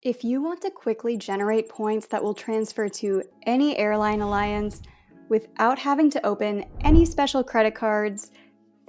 If you want to quickly generate points that will transfer to any airline alliance without having to open any special credit cards,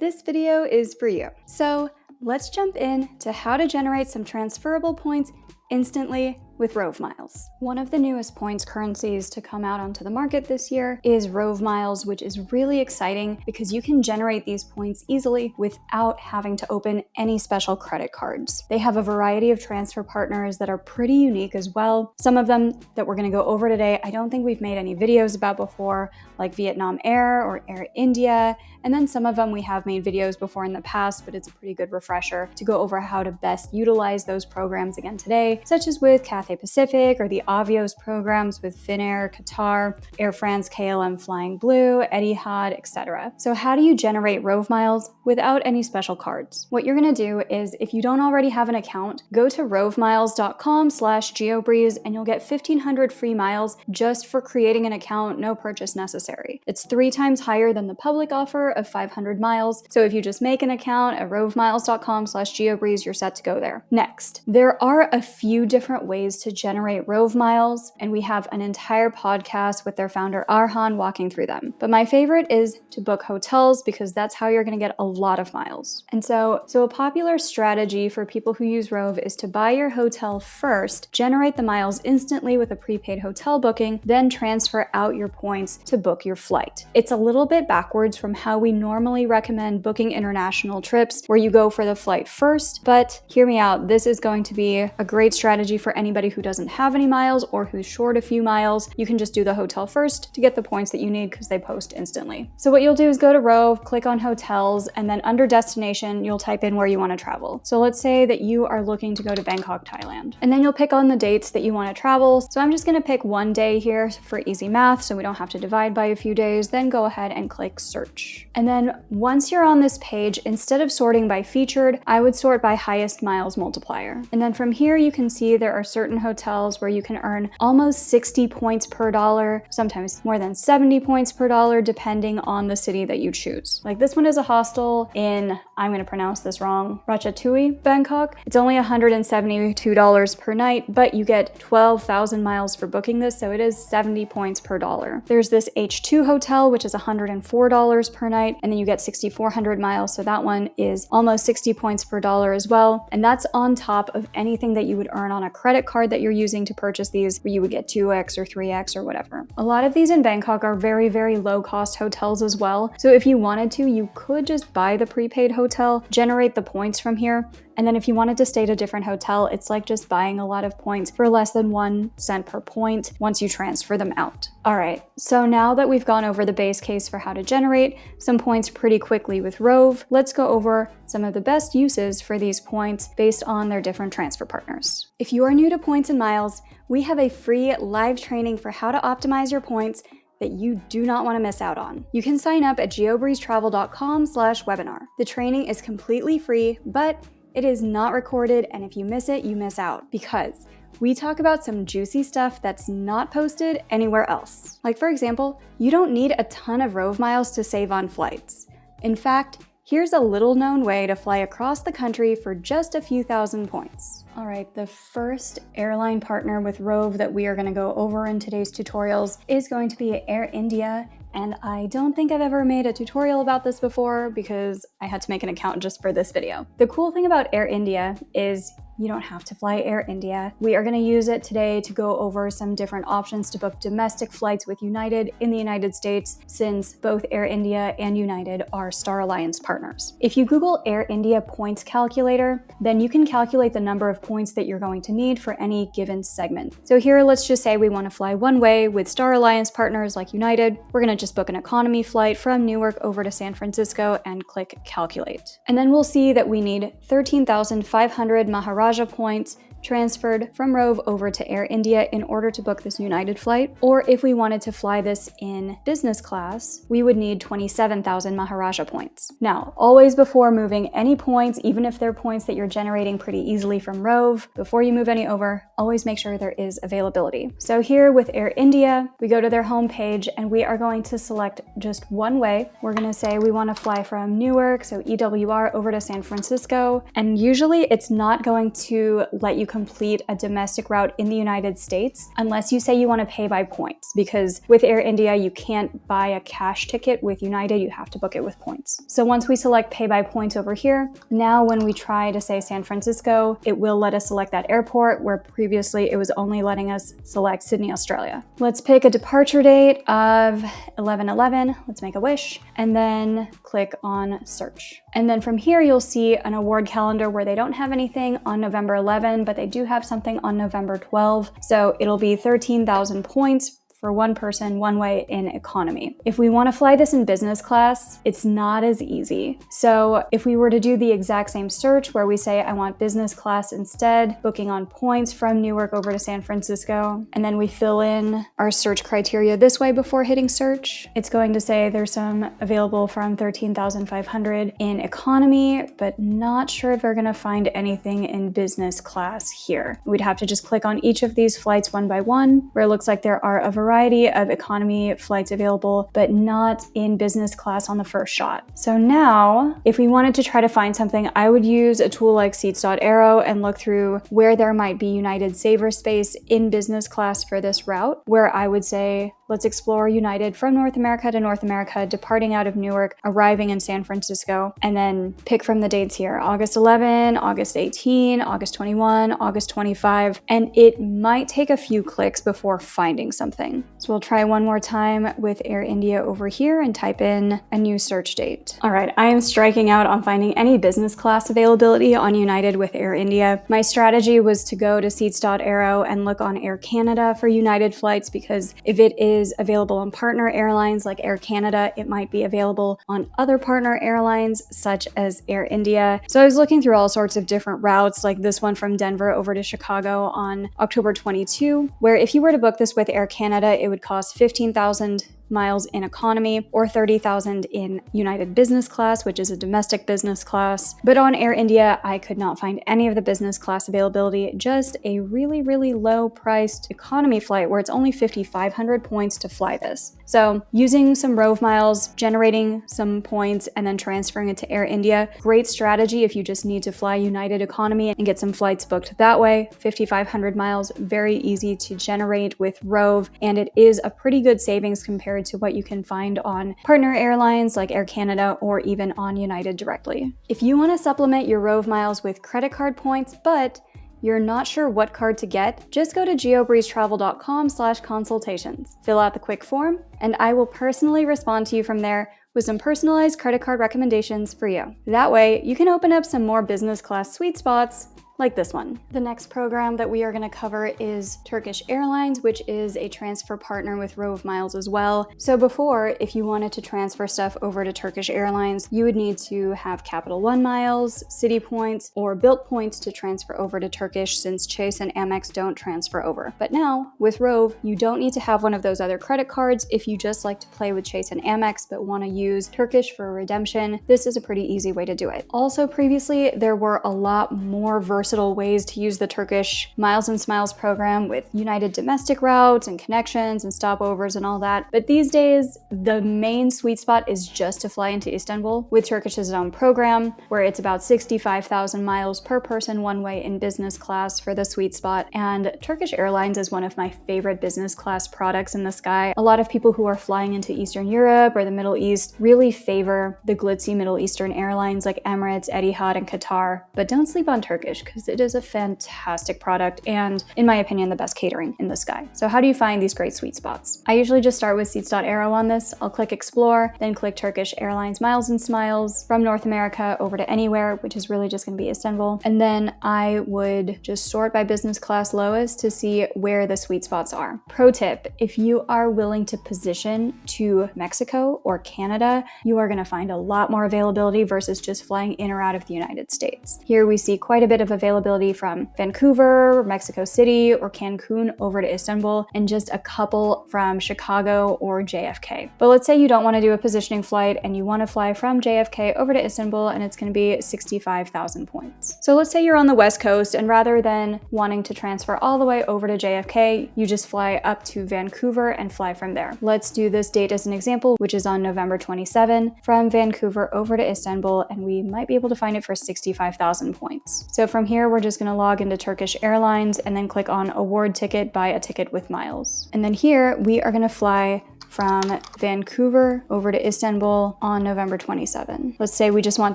this video is for you. So let's jump in to how to generate some transferable points instantly with Rove Miles. One of the newest points currencies to come out onto the market this year is Rove Miles, which is really exciting because you can generate these points easily without having to open any special credit cards. They have a variety of transfer partners that are pretty unique as well. Some of them that we're going to go over today, I don't think we've made any videos about before, like Vietnam Air or Air India. And then some of them we have made videos before in the past, but it's a pretty good refresher to go over how to best utilize those programs again today, such as with Cathay Pacific or the Avios programs with Finnair, Qatar, Air France, KLM Flying Blue, Etihad, etc. So how do you generate Rove Miles without any special cards? What you're going to do is, if you don't already have an account, go to rovemiles.com/geobreeze and you'll get 1,500 free miles just for creating an account, no purchase necessary. It's 3 times higher than the public offer of 500 miles. So if you just make an account at rovemiles.com/geobreeze, you're set to go there. Next, there are a few different ways to generate Rove Miles, and we have an entire podcast with their founder Arhan walking through them. But my favorite is to book hotels because that's how you're going to get a lot of miles. And so a popular strategy for people who use Rove is to buy your hotel first, generate the miles instantly with a prepaid hotel booking, then transfer out your points to book your flight. It's a little bit backwards from how we normally recommend booking international trips, where you go for the flight first, but hear me out, this is going to be a great strategy for anybody who doesn't have any miles or who's short a few miles. You can just do the hotel first to get the points that you need because they post instantly. So what you'll do is go to Rove, click on hotels, and then under destination, you'll type in where you want to travel. So let's say that you are looking to go to Bangkok, Thailand, and then you'll pick on the dates that you want to travel. So I'm just going to pick one day here for easy math so we don't have to divide by a few days. Then go ahead and click search. And then once you're on this page, instead of sorting by featured, I would sort by highest miles multiplier. And then from here, you can see there are certain hotels where you can earn almost 60 points per dollar, sometimes more than 70 points per dollar, depending on the city that you choose. Like this one is a hostel in, I'm going to pronounce this wrong, Ratchathani, Bangkok. It's only $172 per night, but you get 12,000 miles for booking this, so it is 70 points per dollar. There's this H2 hotel, which is $104 per night, and then you get 6,400 miles, so that one is almost 60 points per dollar as well, and that's on top of anything that you would earn on a credit card that you're using to purchase these, where you would get 2x or 3x or whatever. A lot of these in Bangkok are very, very low cost hotels as well, so if you wanted to, you could just buy the prepaid hotel, generate the points from here, and then if you wanted to stay at a different hotel, it's like just buying a lot of points for less than 1 cent per point once you transfer them out. All right, so now that we've gone over the base case for how to generate some points pretty quickly with Rove, let's go over some of the best uses for these points based on their different transfer partners. If you are new to points and miles, we have a free live training for how to optimize your points that you do not want to miss out on. You can sign up at geobreezetravel.com/webinar. The training is completely free, but it is not recorded, and if you miss it, you miss out, because we talk about some juicy stuff that's not posted anywhere else. Like for example, you don't need a ton of Rove Miles to save on flights. In fact, here's a little known way to fly across the country for just a few thousand points. All right, the first airline partner with Rove that we are going to go over in today's tutorials is going to be Air India. And I don't think I've ever made a tutorial about this before because I had to make an account just for this video. The cool thing about Air India is you don't have to fly Air India. We are going to use it today to go over some different options to book domestic flights with United in the United States, since both Air India and United are Star Alliance partners. If you Google Air India points calculator, then you can calculate the number of points that you're going to need for any given segment. So here, let's just say we want to fly one way with Star Alliance partners like United. We're going to just book an economy flight from Newark over to San Francisco and click calculate. And then we'll see that we need 13,500 Maharaja points transferred from Rove over to Air India in order to book this United flight. Or if we wanted to fly this in business class, we would need 27,000 Maharaja points. Now, always before moving any points, even if they're points that you're generating pretty easily from Rove, before you move any over, always make sure there is availability. So here with Air India, we go to their homepage and we are going to select just one way. We're going to say we want to fly from Newark, so EWR, over to San Francisco. And usually it's not going to let you complete a domestic route in the United States unless you say you want to pay by points, because with Air India, you can't buy a cash ticket. With United, you have to book it with points. So once we select pay by points over here, now when we try to say San Francisco, it will let us select that airport, where previously it was only letting us select Sydney, Australia. Let's pick a departure date of 11/11. Let's make a wish and then click on search. And then from here, you'll see an award calendar where they don't have anything on November 11, but they do have something on November 12. So it'll be 13,000 points for one person, one way in economy. If we want to fly this in business class, it's not as easy. So if we were to do the exact same search where we say, I want business class instead, booking on points from Newark over to San Francisco, and then we fill in our search criteria this way before hitting search, it's going to say there's some available from 13,500 in economy, but not sure if we're going to find anything in business class here. We'd have to just click on each of these flights one by one, where it looks like there are a variety of economy flights available, but not in business class on the first shot. So now, if we wanted to try to find something, I would use a tool like seats.aero and look through where there might be United Saver space in business class for this route, where I would say, let's explore United from North America to North America, departing out of Newark, arriving in San Francisco, and then pick from the dates here, August 11, August 18, August 21, August 25, and it might take a few clicks before finding something. So we'll try one more time with Air India over here and type in a new search date. All right, I am striking out on finding any business class availability on United with Air India. My strategy was to go to seats.aero and look on Air Canada for United flights, because if it is available on partner airlines like Air Canada, it might be available on other partner airlines such as Air India. So I was looking through all sorts of different routes, like this one from Denver over to Chicago on October 22, where if you were to book this with Air Canada, it would cost 15,000 miles in economy or 30,000 in United business class, which is a domestic business class. But on Air India, I could not find any of the business class availability, just a really, really low priced economy flight where it's only 5,500 points to fly this. So using some Rove miles, generating some points, and then transferring it to Air India, great strategy if you just need to fly United economy and get some flights booked that way. 5,500 miles, very easy to generate with Rove, and it is a pretty good savings compared to what you can find on partner airlines like Air Canada or even on United directly. If you want to supplement your Rove miles with credit card points, but you're not sure what card to get, just go to geobreezetravel.com/consultations. Fill out the quick form, and I will personally respond to you from there with some personalized credit card recommendations for you. That way, you can open up some more business class sweet spots like this one. The next program that we are going to cover is Turkish Airlines, which is a transfer partner with Rove Miles as well. So before, if you wanted to transfer stuff over to Turkish Airlines, you would need to have Capital One miles, City points, or Bilt points to transfer over to Turkish, since Chase and Amex don't transfer over. But now, with Rove, you don't need to have one of those other credit cards if you just like to play with Chase and Amex but want to use Turkish for redemption. This is a pretty easy way to do it. Also, previously, there were a lot more versatile ways to use the Turkish Miles and Smiles program with United domestic routes and connections and stopovers and all that. But these days, the main sweet spot is just to fly into Istanbul with Turkish's own program, where it's about 65,000 miles per person one way in business class for the sweet spot. And Turkish Airlines is one of my favorite business class products in the sky. A lot of people who are flying into Eastern Europe or the Middle East really favor the glitzy Middle Eastern airlines like Emirates, Etihad, and Qatar. But don't sleep on Turkish, because it is a fantastic product and, in my opinion, the best catering in the sky. So how do you find these great sweet spots? I usually just start with seats.aero on this. I'll click Explore, then click Turkish Airlines Miles and Smiles from North America over to anywhere, which is really just going to be Istanbul. And then I would just sort by business class lowest to see where the sweet spots are. Pro tip, if you are willing to position to Mexico or Canada, you are going to find a lot more availability versus just flying in or out of the United States. Here we see quite a bit of availability from Vancouver, Mexico City, or Cancun over to Istanbul, and just a couple from Chicago or JFK. But let's say you don't want to do a positioning flight and you want to fly from JFK over to Istanbul, and it's going to be 65,000 points. So let's say you're on the West Coast, and rather than wanting to transfer all the way over to JFK, you just fly up to Vancouver and fly from there. Let's do this date as an example, which is on November 27, from Vancouver over to Istanbul, and we might be able to find it for 65,000 points. So from here, we're just gonna log into Turkish Airlines and then click on award ticket, buy a ticket with miles. And then here we are gonna fly from Vancouver over to Istanbul on November 27. Let's say we just want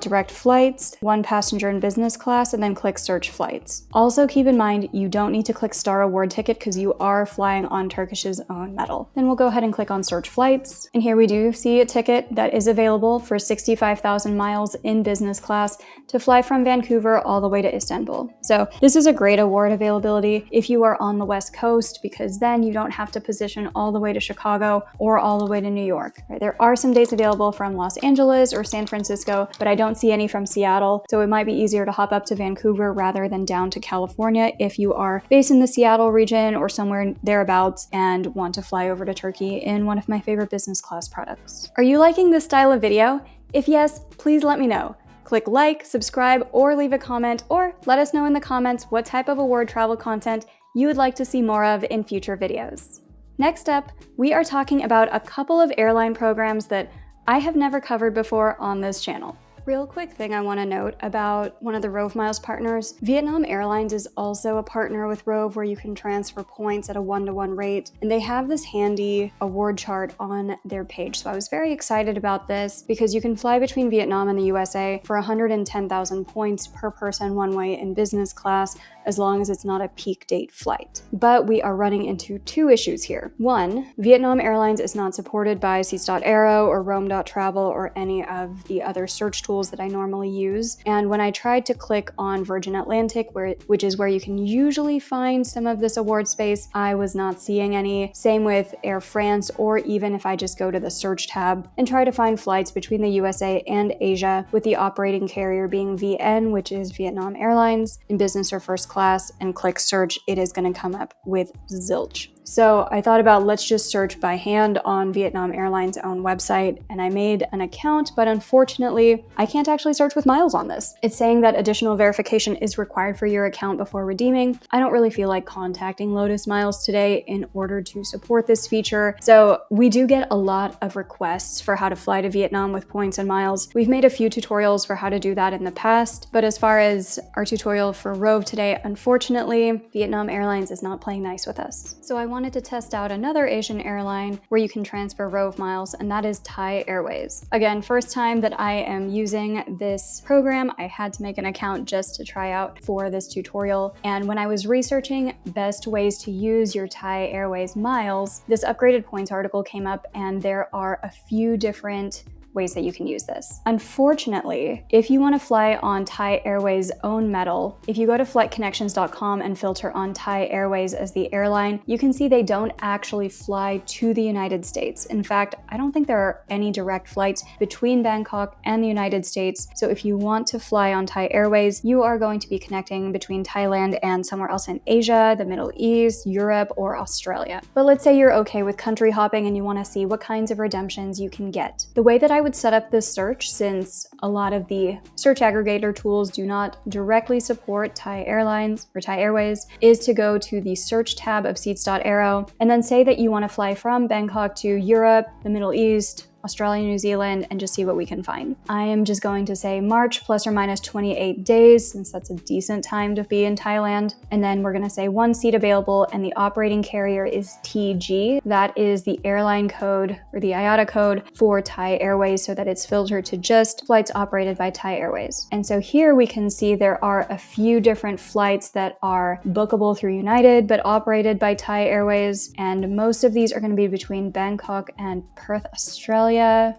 direct flights, 1 passenger in business class, and then click search flights. Also keep in mind, you don't need to click star award ticket because you are flying on Turkish's own metal. Then we'll go ahead and click on search flights. And here we do see a ticket that is available for 65,000 miles in business class to fly from Vancouver all the way to Istanbul. So this is a great award availability if you are on the West Coast, because then you don't have to position all the way to Chicago or all the way to New York. Right? There are some days available from Los Angeles or San Francisco, but I don't see any from Seattle. So it might be easier to hop up to Vancouver rather than down to California if you are based in the Seattle region or somewhere thereabouts and want to fly over to Turkey in one of my favorite business class products. Are you liking this style of video? If yes, please let me know. Click like, subscribe, or leave a comment, or let us know in the comments what type of award travel content you would like to see more of in future videos. Next up, we are talking about a couple of airline programs that I have never covered before on this channel. Real quick thing I want to note about one of the Rove Miles partners. Vietnam Airlines is also a partner with Rove where you can transfer points at a 1-to-1 rate, and they have this handy award chart on their page. So I was very excited about this because you can fly between Vietnam and the USA for 110,000 points per person one way in business class, as long as it's not a peak date flight. But we are running into 2 issues here. 1, Vietnam Airlines is not supported by Seats.aero or Roam.travel or any of the other search tools that I normally use. And when I tried to click on Virgin Atlantic, which is where you can usually find some of this award space, I was not seeing any. Same with Air France, or even if I just go to the search tab and try to find flights between the USA and Asia, with the operating carrier being VN, which is Vietnam Airlines, in business or first class, and click search, it is going to come up with zilch. So I thought about, let's just search by hand on Vietnam Airlines' own website, and I made an account, but unfortunately, I can't actually search with miles on this. It's saying that additional verification is required for your account before redeeming. I don't really feel like contacting Lotus Miles today in order to support this feature. So we do get a lot of requests for how to fly to Vietnam with points and miles. We've made a few tutorials for how to do that in the past, but as far as our tutorial for Rove today, unfortunately, Vietnam Airlines is not playing nice with us. So I wanted to test out another Asian airline where you can transfer Rove miles, and that is Thai Airways. Again, first time that I am using this program, I had to make an account just to try out for this tutorial. And when I was researching best ways to use your Thai Airways miles, this upgraded points article came up, and there are a few different ways that you can use this. Unfortunately, if you want to fly on Thai Airways' own metal, if you go to flightconnections.com and filter on Thai Airways as the airline, you can see they don't actually fly to the United States. In fact, I don't think there are any direct flights between Bangkok and the United States. So if you want to fly on Thai Airways, you are going to be connecting between Thailand and somewhere else in Asia, the Middle East, Europe, or Australia. But let's say you're okay with country hopping and you want to see what kinds of redemptions you can get. The way that I would set up this search, since a lot of the search aggregator tools do not directly support Thai Airlines or Thai Airways, is to go to the search tab of Seats.aero and then say that you want to fly from Bangkok to Europe, the Middle East, Australia, New Zealand, and just see what we can find. I am just going to say March plus or minus 28 days, since that's a decent time to be in Thailand. And then we're gonna say 1 seat available, and the operating carrier is TG. That is the airline code or the IATA code for Thai Airways, so that it's filtered to just flights operated by Thai Airways. And so here we can see there are a few different flights that are bookable through United, but operated by Thai Airways. And most of these are gonna be between Bangkok and Perth, Australia.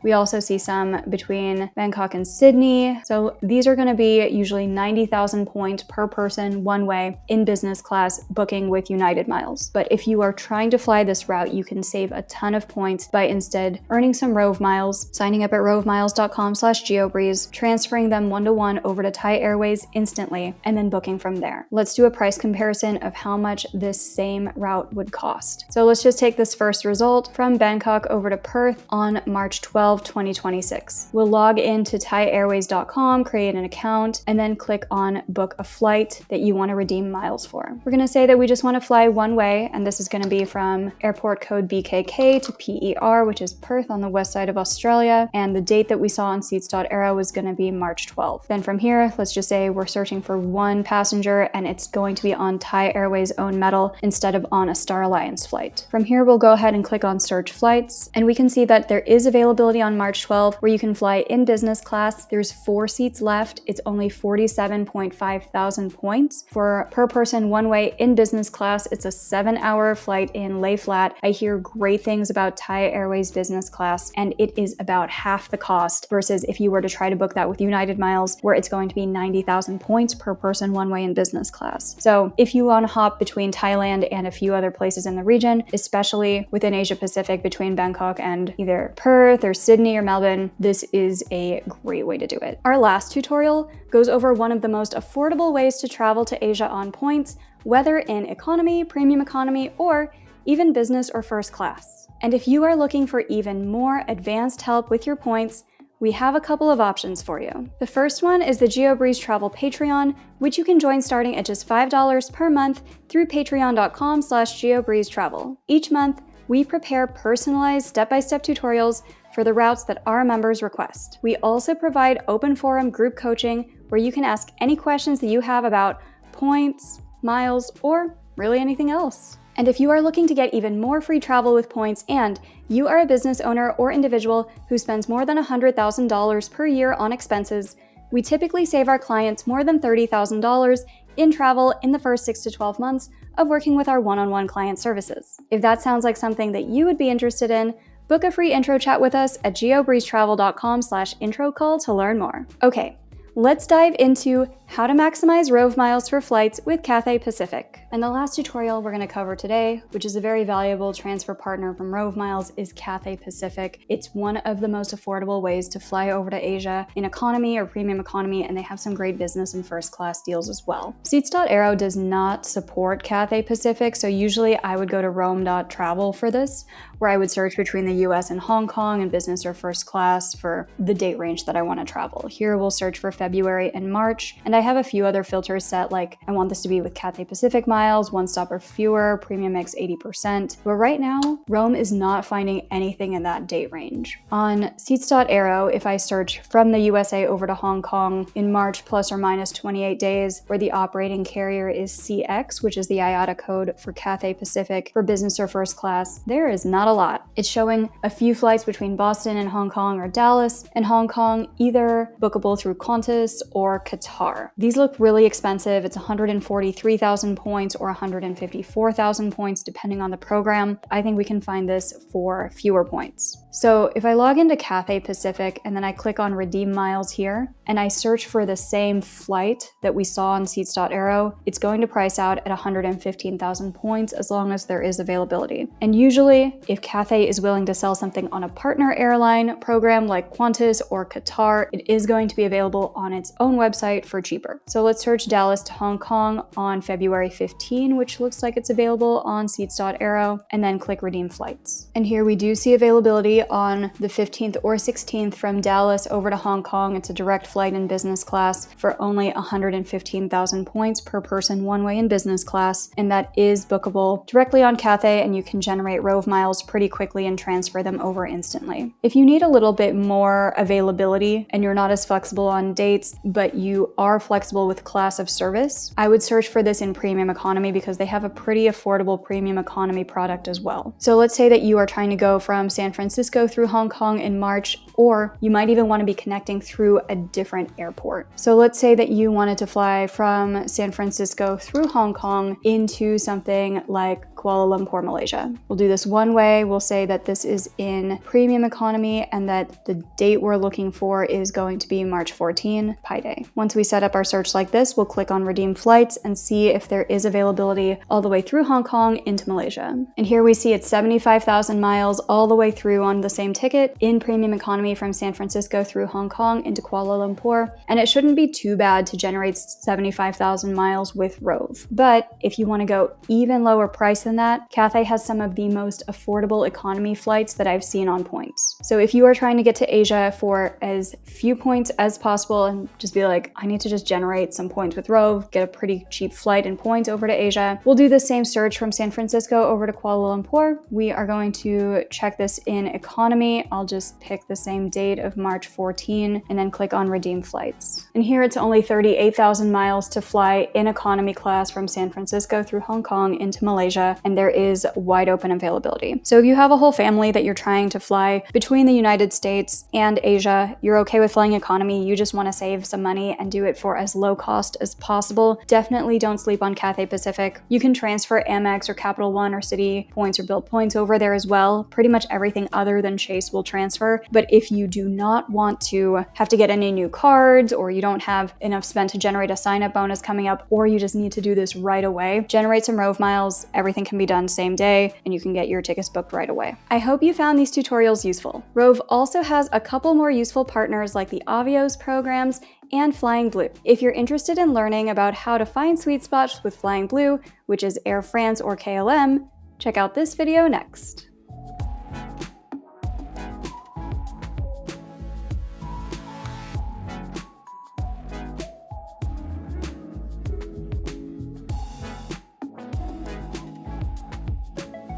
We also see some between Bangkok and Sydney. So these are going to be usually 90,000 points per person one way in business class, booking with United Miles. But if you are trying to fly this route, you can save a ton of points by instead earning some Rove miles, signing up at rovemiles.com/geobreeze, transferring them 1-to-1 over to Thai Airways instantly, and then booking from there. Let's do a price comparison of how much this same route would cost. So let's just take this first result from Bangkok over to Perth on March March 12, 2026. We'll log into thaiairways.com, create an account, and then click on book a flight that you want to redeem miles for. We're going to say that we just want to fly one way, and this is going to be from airport code BKK to PER, which is Perth on the west side of Australia, and the date that we saw on seats.aero was going to be March 12th. Then from here, let's just say we're searching for one passenger, and it's going to be on Thai Airways' own metal instead of on a Star Alliance flight. From here, we'll go ahead and click on search flights, and we can see that there is availability on March 12th where you can fly in business class. There's 4 seats left. It's only 47.5 thousand points. For per person one way in business class, it's a 7-hour flight in lay flat. I hear great things about Thai Airways business class, and it is about half the cost versus if you were to try to book that with United Miles, where it's going to be 90,000 points per person one way in business class. So if you want to hop between Thailand and a few other places in the region, especially within Asia Pacific between Bangkok and either Perth or Sydney or Melbourne, this is a great way to do it. Our last tutorial goes over one of the most affordable ways to travel to Asia on points, whether in economy, premium economy, or even business or first class. And if you are looking for even more advanced help with your points, we have a couple of options for you. The first one is the GeoBreeze Travel Patreon, which you can join starting at just $5 per month through patreon.com/GeoBreezeTravel. Each month, we prepare personalized step-by-step tutorials for the routes that our members request. We also provide open forum group coaching where you can ask any questions that you have about points, miles, or really anything else. And if you are looking to get even more free travel with points and you are a business owner or individual who spends more than $100,000 per year on expenses, we typically save our clients more than $30,000 in travel in the first 6 to 12 months of working with our one-on-one client services. If that sounds like something that you would be interested in, book a free intro chat with us at geobreezetravel.com/intro call to learn more. Okay, let's dive into how to maximize Rove miles for flights with Cathay Pacific. And the last tutorial we're going to cover today, which is a very valuable transfer partner from Rove Miles, is Cathay Pacific. It's one of the most affordable ways to fly over to Asia in economy or premium economy, and they have some great business and first class deals as well. Seats.aero does not support Cathay Pacific, so usually I would go to roam.travel for this, where I would search between the US and Hong Kong in business or first class for the date range that I want to travel. Here we'll search for February and March, and I have a few other filters set, like I want this to be with Cathay Pacific miles, 1 stop or fewer, premium mix 80%. But right now, Rome is not finding anything in that date range. On Seats.aero, if I search from the USA over to Hong Kong in March plus or minus 28 days, where the operating carrier is CX, which is the IATA code for Cathay Pacific for business or first class, there is not a lot. It's showing a few flights between Boston and Hong Kong or Dallas and Hong Kong, either bookable through Qantas or Qatar. These look really expensive. It's 143,000 points or 154,000 points depending on the program. I think we can find this for fewer points. So if I log into Cathay Pacific and then I click on redeem miles here and I search for the same flight that we saw on Seats.aero, it's going to price out at 115,000 points as long as there is availability. And usually, if Cathay is willing to sell something on a partner airline program like Qantas or Qatar, it is going to be available on its own website for cheaper. So let's search Dallas to Hong Kong on February 15, which looks like it's available on Seats.aero, and then click redeem flights. And here we do see availability on the 15th or 16th from Dallas over to Hong Kong. It's a direct flight in business class for only 115,000 points per person one way in business class, and that is bookable directly on Cathay, and you can generate Rove miles pretty quickly and transfer them over instantly. If you need a little bit more availability and you're not as flexible on dates, but you are flexible with class of service, I would search for this in premium economy because they have a pretty affordable premium economy product as well. So let's say that you are trying to go from San Francisco through Hong Kong in March, or you might even want to be connecting through a different airport. So let's say that you wanted to fly from San Francisco through Hong Kong into something like Kuala Lumpur, Malaysia. We'll do this one way. We'll say that this is in premium economy and that the date we're looking for is going to be March 14, Pi Day. Once we set up our search like this, we'll click on redeem flights and see if there is availability all the way through Hong Kong into Malaysia. And here we see it's 75,000 miles all the way through on the same ticket in premium economy from San Francisco through Hong Kong into Kuala Lumpur. And it shouldn't be too bad to generate 75,000 miles with Rove. But if you want to go even lower price than than that, Cathay has some of the most affordable economy flights that I've seen on points. So if you are trying to get to Asia for as few points as possible and just be like, I need to just generate some points with Rove, get a pretty cheap flight and points over to Asia, we'll do the same search from San Francisco over to Kuala Lumpur. We are going to check this in economy. I'll just pick the same date of March 14 and then click on redeem flights. And here it's only 38,000 miles to fly in economy class from San Francisco through Hong Kong into Malaysia, and there is wide open availability. So if you have a whole family that you're trying to fly between the United States and Asia, you're okay with flying economy, you just want to save some money and do it for as low cost as possible, definitely don't sleep on Cathay Pacific. You can transfer Amex or Capital One or Citi points or Bilt points over there as well. Pretty much everything other than Chase will transfer. But if you do not want to have to get any new cards, or you don't have enough spent to generate a sign-up bonus coming up, or you just need to do this right away, generate some Rove miles. Everything can be done same day and you can get your tickets booked right away. I hope you found these tutorials useful. Rove also has a couple more useful partners like the Avios programs and Flying Blue. If you're interested in learning about how to find sweet spots with Flying Blue, which is Air France or KLM, check out this video next.